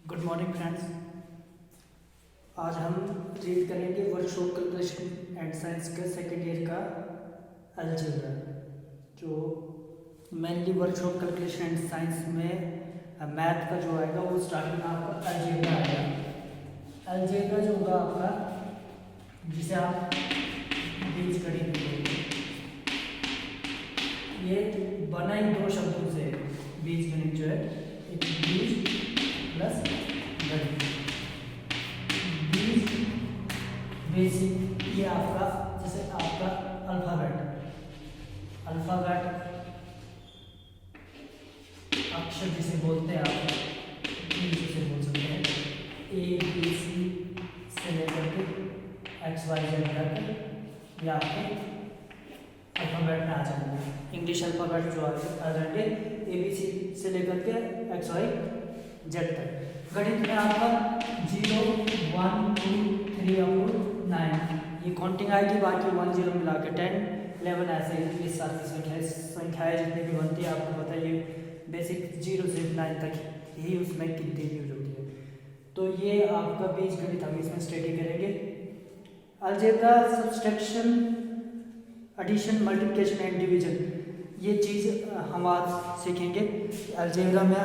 Good morning friends. आज हम read करेंगे वर्कशॉप कैलकुलेशन एंड साइंस का सेकेंड ईयर का अलजेब्रा। जो mainly workshop calculation and science में मैथ का जो आएगा वो स्टार्टिंग में आपका अलजेब्रा आएगा। अलजेब्रा जो होगा आपका, जिसे आप बीजगणित बोलेंगे, ये बना ही दो शब्दों से। बीजगणित जो है एक बीज प्लस गणित। बीज बेसिक, ये आपका जैसे आपका अल्फाबेट अक्षर जिसे बोलते हैं आप, जिसे बोल सकते हैं ABC से लेकर के XYZ तक, या आपके अल्फाबेट में आ जाएंगे। इंग्लिश अल्फाबेट जो आ जाएंगे ABC से लेकर के XYZ तक। गणित में आपका 0 1 2 3 अप टू 9 ये काउंटिंग आएगी। बाकी 1 0 मिला के 10 11 ऐसे ये सारी संख्याएं जितनी भी बनती है आपको पता है। ये बेसिक 0 से 9 तक ही उसमें गिनती यूज होती है। तो ये आपका बीजगणित हम इसमें स्टडी करेंगे। Algebra, subtraction, addition, multiplication and division, ये चीज़ हम आज सीखेंगे। अलजेब्रा में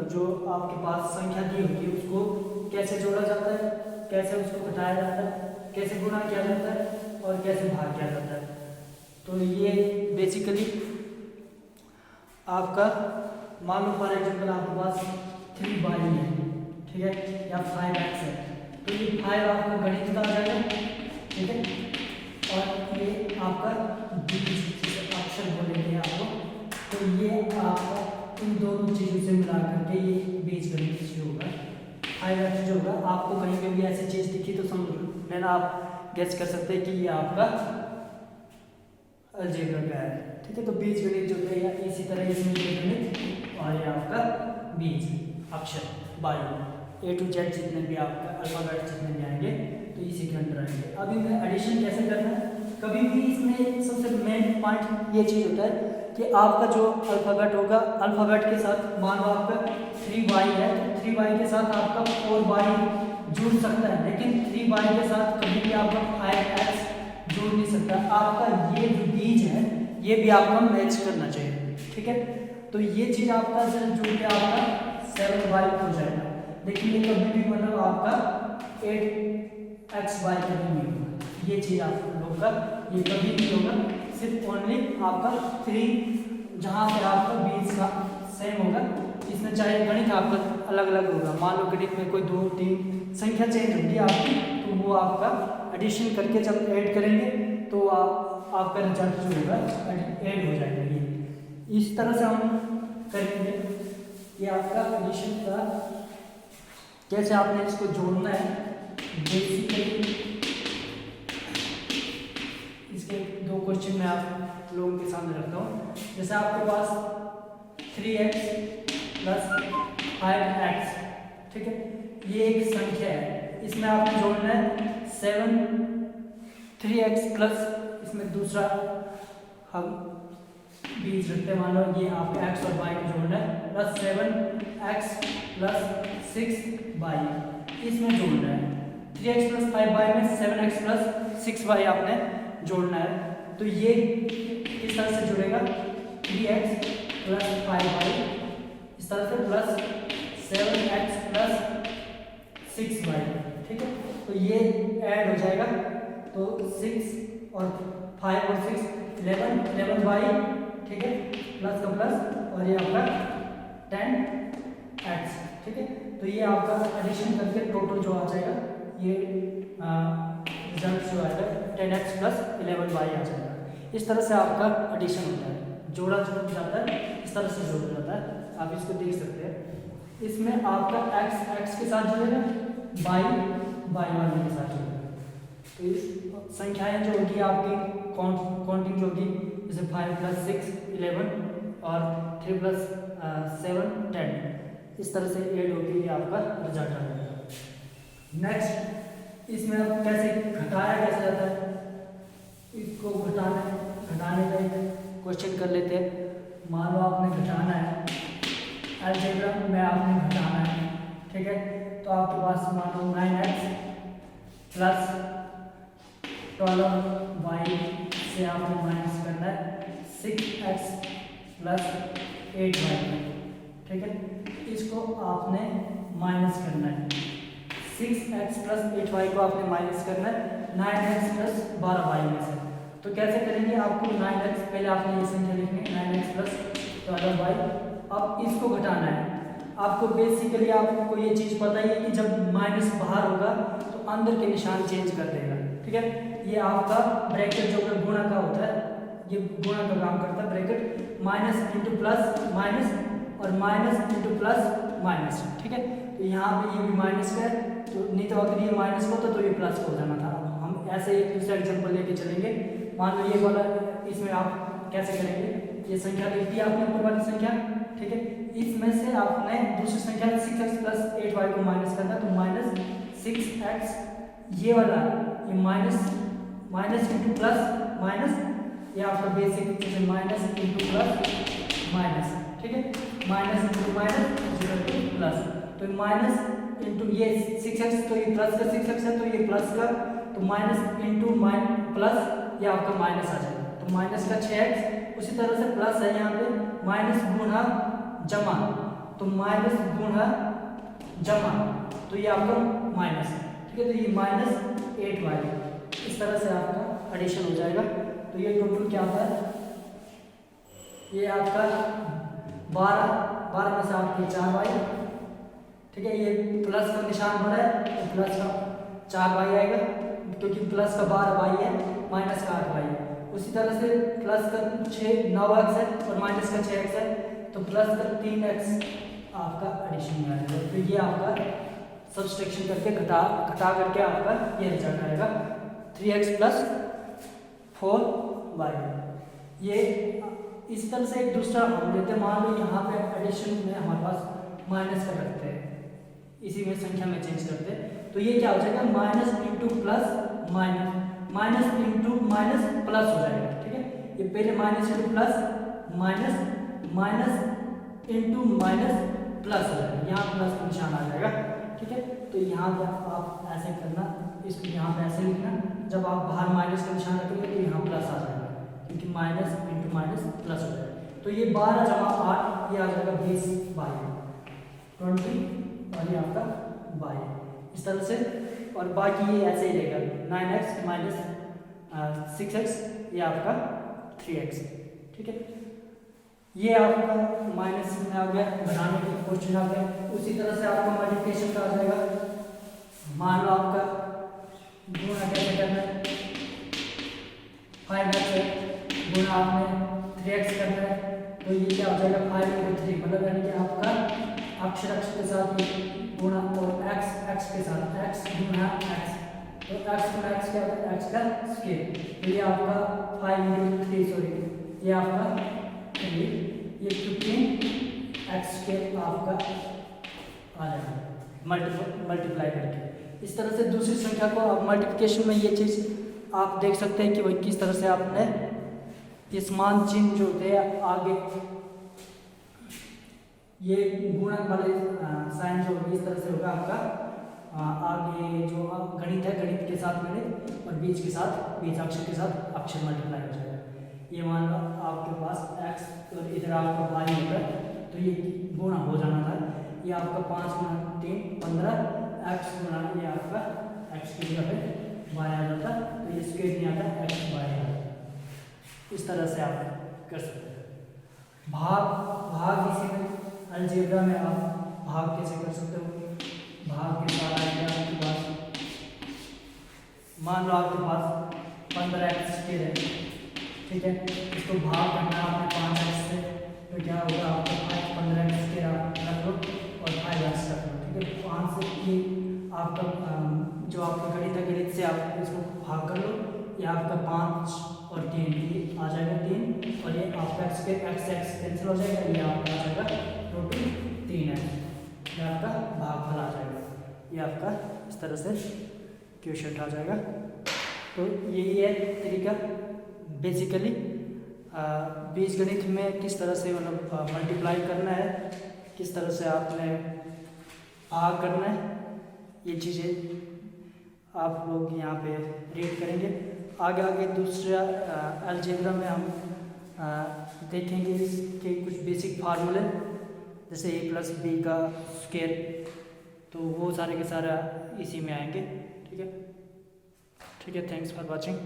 जो आपके पास संख्या दी होती है उसको कैसे जोड़ा जाता है, कैसे उसको घटाया जाता है, कैसे गुणा किया जाता है और कैसे भाग किया जाता है। तो ये बेसिकली आपका, मान लो फॉर एग्जाम्पल आपके पास 3y है, ठीक है, या 5x है, तो ये 5 आपका गणित का आ जाएगा, ठीक है, और ये आपका बीज जिसे अक्षर बोलेंगे आपको, तो ये आपका इन दोनों चीज़ों से मिला करके ये बीजगणित जो होगा 5x जो होगा। आपको कहीं पे भी ऐसी चीज़ दिखी तो समझ लेना, आप गेस कर सकते हैं कि ये आपका अलजेब्रा का है, ठीक है। तो बीजगणित जो है इसी तरह इसमें बीजगणित और ये आपका बीज अक्षर बायो A to Z जितने भी आपका अल्फाबेट जितने भी आएंगे तो इसी के अंदर आएंगे। अब इनमें एडिशन कैसे करना है, कभी भी इसमें सबसे मेन पॉइंट ये चीज़ होता है कि आपका जो अल्फाबेट होगा, अल्फाबेट के साथ मान लो आपका 3y है तो 3y के साथ आपका 4y जुड़ सकता है, लेकिन 3y के साथ कभी भी आपका 5x जुड़ नहीं सकता। आपका ये जो बीज है ये भी आपका मैच करना चाहिए, ठीक है। तो ये चीज़ आपका जुड़ के आपका 7y हो जाएगा, लेकिन ये कभी भी मतलब आपका 8xy कभी नहीं होगा। ये चीज़ आप लोग का ये कभी नहीं होगा, सिर्फ ओनली आपका 3 जहाँ पे आपका बीज का सेम होगा। इसमें चाहे गणित आपका अलग अलग होगा, मान लो गणित में कोई 2 3 संख्या चेंज होगी आपकी, तो वो आपका एडिशन करके जब ऐड करेंगे तो आपका रिजल्ट जो होगा ऐड हो जाएगा। ये इस तरह से हम करेंगे। ये आपका एडिशन का कैसे आपने इसको जोड़ना है, बेसिकली इसके 2 क्वेश्चन मैं आप लोगों के सामने रखता हूँ। जैसे आपके पास 3x प्लस 5x, ठीक है, ये एक संख्या है, इसमें आपने जोड़ना है 3x प्लस इसमें दूसरा हम बीज रखते हैं, मान लो ये आपको x और y को जोड़ना है, प्लस 7x प्लस 6y इसमें जोड़ना है। 3x प्लस 5y में 7x प्लस 6y आपने जोड़ना है। तो ये इस तरह से जुड़ेगा 3x प्लस 5y इस तरह से प्लस 7x प्लस 6y, ठीक है। तो ये ऐड हो जाएगा, तो 6 और 5 और 6 11y, ठीक है, प्लस का प्लस और ये आपका 10x, ठीक है। तो ये आपका एडिशन करके टोटल जो आ जाएगा ये रिजल्ट जो आएगा 10x प्लस 11y आ जाएगा। इस तरह से आपका एडिशन होता है, जोड़ा जोड़ जाता है, इस तरह से जोड़ा जाता है। आप इसको देख सकते हैं। इसमें आपका x के साथ जुड़ेगा, y वाले के साथ जुड़ेगा। तो इस संख्याएं जो होगी आपकी काउंटिंग जो होगी, जैसे 5 प्लस 6 11 और 3 प्लस 7 10, इस तरह से ऐड होगी, ये आपका रिजल्ट आ जाएगा। नेक्स्ट इसमें अब कैसे घटाया कैसे जाता है, इसको घटाने का एक क्वेश्चन कर लेते हैं। मान लो आपने घटाना है, अलजेब्रा में आपने घटाना है, ठीक है। तो आपके पास मान लो 9x प्लस 12y से आपको माइनस करना है 6x प्लस 8y, ठीक है। इसको आपने माइनस करना है, 6x प्लस 8y को आपने माइनस करना है 9x प्लस 12y में से। तो कैसे करेंगे, आपको 9x पहले आपने ये संख्या लिखनी है 9x प्लस 12y, अब इसको घटाना है। आपको बेसिकली आपको ये चीज़ पता ही है कि जब माइनस बाहर होगा तो अंदर के निशान चेंज कर देगा, ठीक है। ये आपका ब्रैकेट जो कि गुणा का होता है, ये गुणा का काम करता है bracket, minus into plus minus और माइनस इंटू प्लस माइनस, ठीक है। तो यहाँ पे ये भी माइनस का है, तो नहीं तो अगर ये माइनस होता तो ये प्लस हो जाना था। हम ऐसे एक दूसरा एग्जाम्पल लेके चलेंगे। मान लो ये वाला, इसमें आप कैसे करेंगे, ये संख्या लिख दी आपने ऊपर वाली संख्या, ठीक है। इसमें से आपने दूसरी संख्या 6x प्लस 8y को माइनस करना, तो माइनस 6x, ये वाला ये माइनस इंटू प्लस माइनस, ये आपका basic minus into plus minus, ठीक है। माइनस इंटू माइनस प्लस, तो माइनस इंटू ये 6x, तो ये प्लस का 6x है, तो ये प्लस का, तो माइनस इंटू प्लस, ये आपका माइनस आ जाएगा, तो माइनस का 6x। उसी तरह से प्लस है यहाँ पे माइनस गुणा जमा, तो माइनस गुणा जमा, तो ये आपका माइनस, ठीक है। तो ये माइनस 8y, इस तरह से आपका एडिशन हो जाएगा। तो ये टोटल क्या होता है, ये आपका 12 में से आपके 4y, ठीक है। ये प्लस का निशान बड़ा है तो प्लस का 4y आएगा, क्योंकि प्लस का 12y है, माइनस का 8y है। उसी तरह से प्लस का 9x है और माइनस का 6x है, तो प्लस का 3x आपका एडिशन में आएगा। तो ये आपका सब्सट्रैक्शन करके घटा करके आपका ये रिजल्ट आएगा 3x प्लस 4y। ये इस तरह से एक दूसरा हम लेते हैं, मान लो यहाँ पे एडिशन में हमारे पास माइनस का रखते हैं, इसी में संख्या में चेंज करते हैं, तो ये क्या हो जाएगा, minus into plus minus, minus into minus plus हो जाएगा, ठीक है। ये पहले minus into plus minus, minus into minus plus हो जाएगा, यहाँ प्लस का निशान आ जाएगा, ठीक है। तो यहाँ पर आप ऐसे करना, इसको यहाँ पे ऐसे लिखना, जब आप बाहर माइनस का निशान रखेंगे तो यहाँ प्लस आ जाएगा, क्योंकि माइनस इंटू माइनस प्लस हो जाएगा। तो ये 12 जमा 8, ये आ जाएगा 20y, 20 और ये आपका y, इस तरह से। और बाकी ये ऐसे ही रहेगा 9x माइनस 6x, ये आपका 3x, ठीक है। ये आपका माइनस में आ गया, बनाने के क्वेश्चन आ गया। उसी तरह से आपका मल्टीप्लिकेशन का आ जाएगा। मान लो आपका गुणा कैसे करना है, 5x है, गुणा आपने 3x करना है, तो ये क्या हो जाएगा 5 into 3, मतलब यानी कि आपका अक्षर के साथ गुणा और x के साथ x गुणा x, तो x गुणा x क्या होता है, x का स्क्वायर, तो ये आपका 5 into 3, सॉरी ये आपका ये 15x के आपका आ जाएगा मल्टीप्लाई करके। इस तरह से दूसरी संख्या को आप मल्टीप्लिकेशन में ये चीज़ आप देख सकते हैं कि वही किस तरह से आपने इस मान चिन्ह जो होते हैं आगे, ये गुणक वाले साइन जो इस तरह से होगा आपका आगे जो गणित है, गणित के साथ गणित और बीज के साथ बीज, अक्षर के साथ अक्षर मल्टीप्लाई हो जाएगा। ये मान लो आपके पास x और इधर आपका y होगा, तो ये गुणा हो जाना था, ये आपका 5 गुणा 3 15, x गुणा ये आपका x की जगह पे y आ जाता, तो ये स्क्वायर नहीं आता, x y आ जाता। इस तरह से आप कर सकते हैं। भाग इसी में अलजेब्रा में आप भाग कैसे कर सकते हो, भाग के साथ आएगा आपके पास, मान लो आपके पास 15x स्क्वायर है, ठीक है। इसको भाग करना आपने 5x से, तो क्या होगा आपको 15x स्क्वायर आप रख लो और 5x रख लो, ठीक है। 5 से ये आपका जो आपका गणित है, गणित से आप इसको भाग कर लो, ये आपका 5 और 3 ये आ जाएगा 3, और ये आपका x कैंसिल हो जाएगा, ये आपका आ जाएगा टोटल 3x, ये आपका भागफल आ जाएगा। ये आपका इस तरह से क्वेश्चन आ जाएगा। तो यही है तरीका बेसिकली बीजगणित में किस तरह से मतलब मल्टीप्लाई करना है, किस तरह से आपने भाग करना है, ये चीज़ें आप लोग यहाँ पे रीड करेंगे। आगे आगे दूसरा अलजेब्रा में हम देखेंगे इसके कुछ बेसिक फार्मूले, जैसे a+b का स्क्वायर, तो वो सारे के सारा इसी में आएंगे। ठीक है, थैंक्स फॉर वॉचिंग।